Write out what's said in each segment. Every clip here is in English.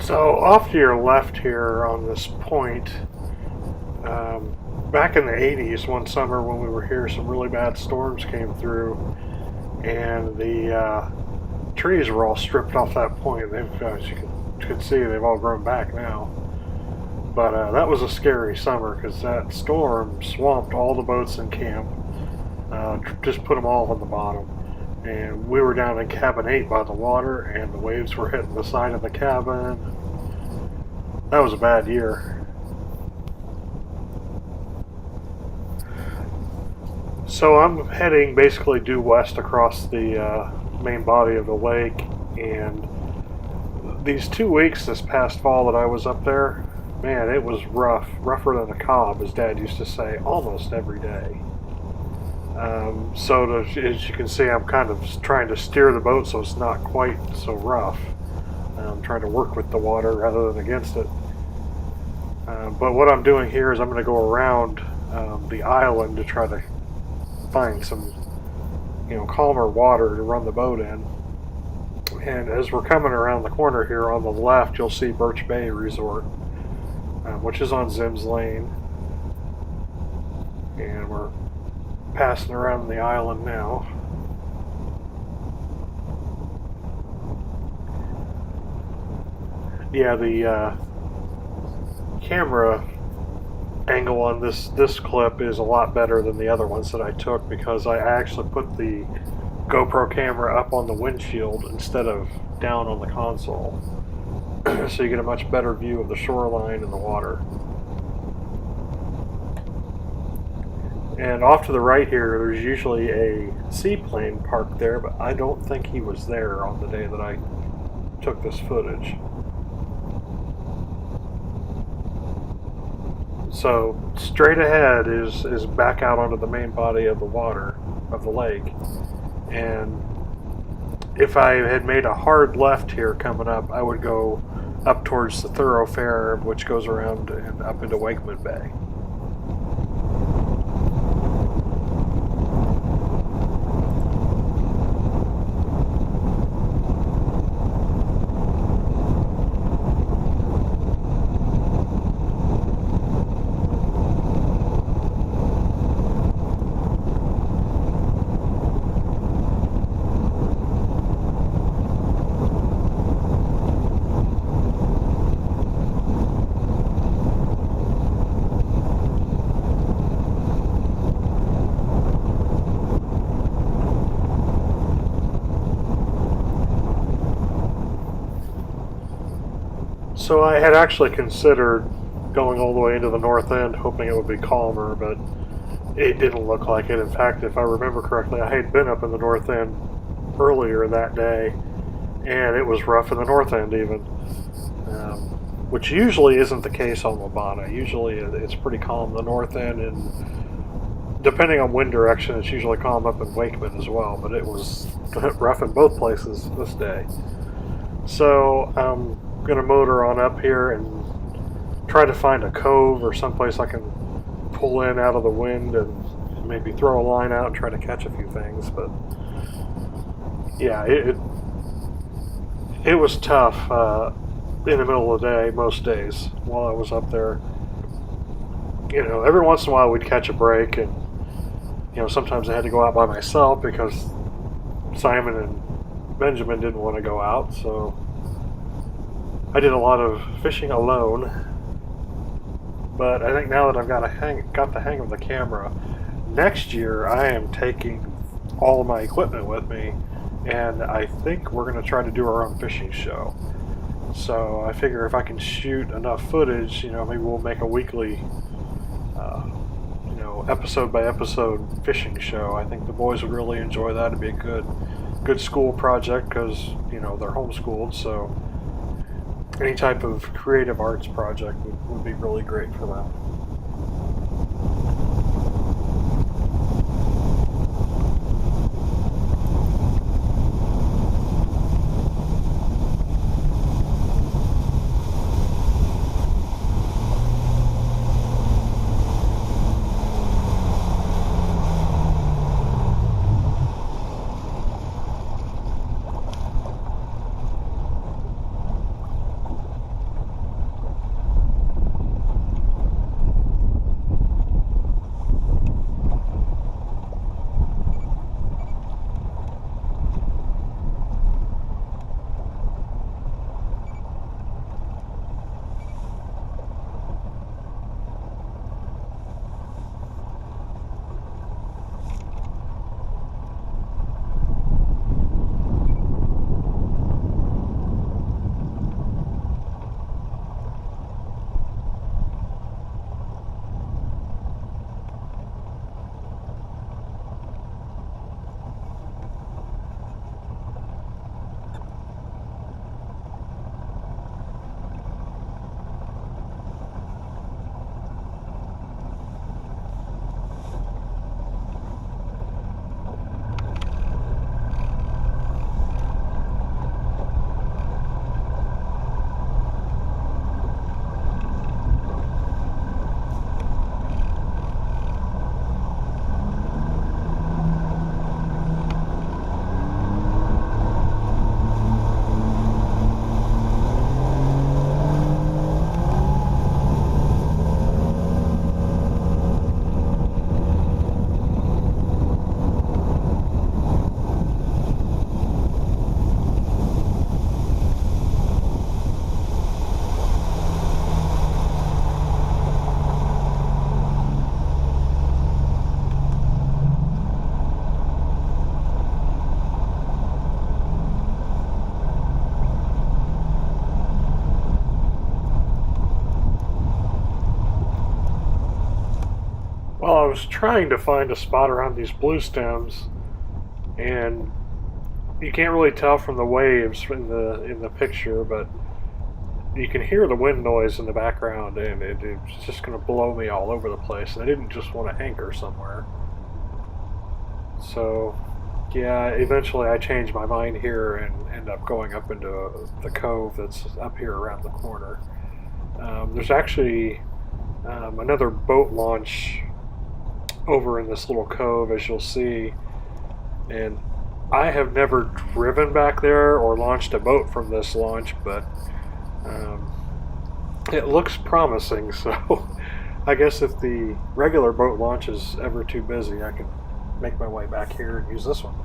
So off to your left here on this point, back in the 80s, one summer when we were here, some really bad storms came through, and the trees were all stripped off that point. They've, as you can see, they've all grown back now. But that was a scary summer because that storm swamped all the boats in camp, just put them all on the bottom. And we were down in cabin 8 by the water, and the waves were hitting the side of the cabin. That was a bad year. So I'm heading basically due west across the main body of the lake, and these 2 weeks this past fall that I was up there, man, it was rougher than a cob, as Dad used to say, almost every day. As you can see, I'm kind of trying to steer the boat so it's not quite so rough. I'm trying to work with the water rather than against it. But what I'm doing here is I'm going to go around the island to try to find some, calmer water to run the boat in. And as we're coming around the corner here on the left, you'll see Birch Bay Resort, which is on Zims Lane. And we're passing around the island now. Yeah, the camera angle on this clip is a lot better than the other ones that I took because I actually put the GoPro camera up on the windshield instead of down on the console. So you get a much better view of the shoreline and the water. And off to the right here, there's usually a seaplane parked there, but I don't think he was there on the day that I took this footage. So straight ahead is back out onto the main body of the water of the lake. And if I had made a hard left here coming up, I would go up towards the thoroughfare, which goes around and up into Wakeman Bay. So I had actually considered going all the way into the north end, hoping it would be calmer, but it didn't look like it. In fact, if I remember correctly, I had been up in the north end earlier that day, and it was rough in the north end even, which usually isn't the case on Wabana. Usually it's pretty calm in the north end, and depending on wind direction, it's usually calm up in Wakeman as well, but it was rough in both places this day. So I'm going to motor on up here and try to find a cove or someplace I can pull in out of the wind and maybe throw a line out and try to catch a few things. But yeah, it was tough in the middle of the day most days while I was up there. Every once in a while we'd catch a break, and sometimes I had to go out by myself because Simon and Benjamin didn't want to go out, so I did a lot of fishing alone. But I think now that I've got the hang of the camera, next year I am taking all of my equipment with me, and I think we're going to try to do our own fishing show. So I figure if I can shoot enough footage, maybe we'll make a weekly, episode by episode fishing show. I think the boys would really enjoy that. It'd be a good school project because they're homeschooled, so any type of creative arts project would be really great for them. Well, I was trying to find a spot around these blue stems, and you can't really tell from the waves in the picture, but you can hear the wind noise in the background, and it's just going to blow me all over the place. And I didn't just want to anchor somewhere. So, yeah, eventually I changed my mind here and end up going up into the cove that's up here around the corner. There's actually another boat launch over in this little cove, as you'll see, and I have never driven back there or launched a boat from this launch, but um, it looks promising. So I guess if the regular boat launch is ever too busy, I can make my way back here and use this one.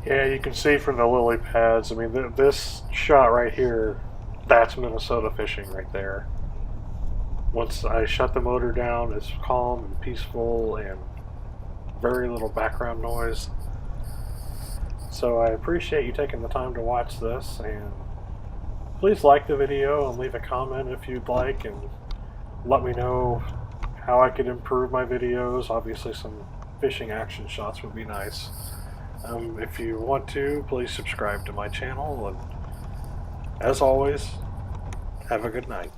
Yeah, you can see from the lily pads. I mean, this shot right here, that's Minnesota fishing right there. Once I shut the motor down, it's calm and peaceful and very little background noise. So I appreciate you taking the time to watch this, and please like the video and leave a comment if you'd like, and let me know how I could improve my videos. Obviously some fishing action shots would be nice. If you want to, please subscribe to my channel, and as always, have a good night.